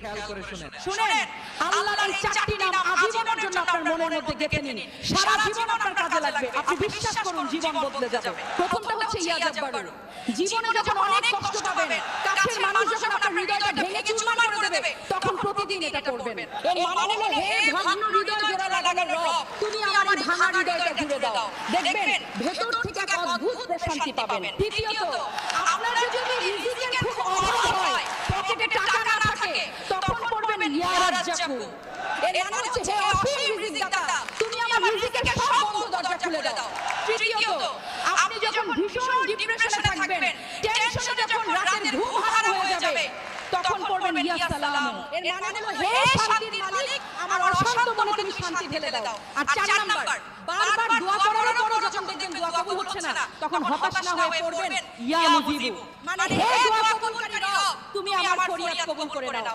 খেয়াল করে শুনেন। শুনেন, আল্লাহর এই চারটি নাম আজীবনের জন্য আপনার মনের মধ্যে গেঁথে নিন। সারা জীবন আপনার কাজে লাগবে। আপনি বিশ্বাস করুন, জীবন বদলে যাবে। প্রথমটা হচ্ছে ইয়া জাব্বারু। জীবনে যখন অনেক কষ্ট পাবেন, কাছের মানুষ যখন আপনার হৃদয়টা ভেঙে চুরমার করে দেবে, তখন প্রতিদিন এটা করবেন। এর মানে হলো, হে ভাঙা হৃদয় জোড়া লাগানোর রব, তুমি আমার এই ভাঙা হৃদয়টা ঘুরে দাও। দেখবেন ভেতর থেকে এক অদ্ভুত প্রশান্তি পাবেন। দ্বিতীয়ত, আপনার যদি রিজিকের খুব অভাব হয়, পকেটে টাকা না থাকে, তখন পড়বেন ইয়া রাজ্জাকু। এর মানে হচ্ছে, হে অসীম রিজিকদাতা, তুমি আমার রিজিকের সব বন্ধ দরজা খুলে দাও। তৃতীয়ত, আপনি যখন ভীষণ ডিপ্রেশনে থাকবেন, টেনশনে যখন রাতের ঘুম হারাম হয়ে যাবে, তখন পড়বেন ইয়া সালাম। এর মানে হলো, হে শান্তির মালিক, আমার অশান্ত মনে তুমি শান্তি ঢেলে দাও। আর 4 নাম্বার, বারবার দোয়া করার পরও যখন দেখবেন দোয়া কবুল হচ্ছে না, তখন হতাশ না হয়ে পড়বেন ইয়া মুজিবু, মানে হে দোয়া কবুলকারী রব, তুমি আমার ফরিয়াদ কবুল করে নাও।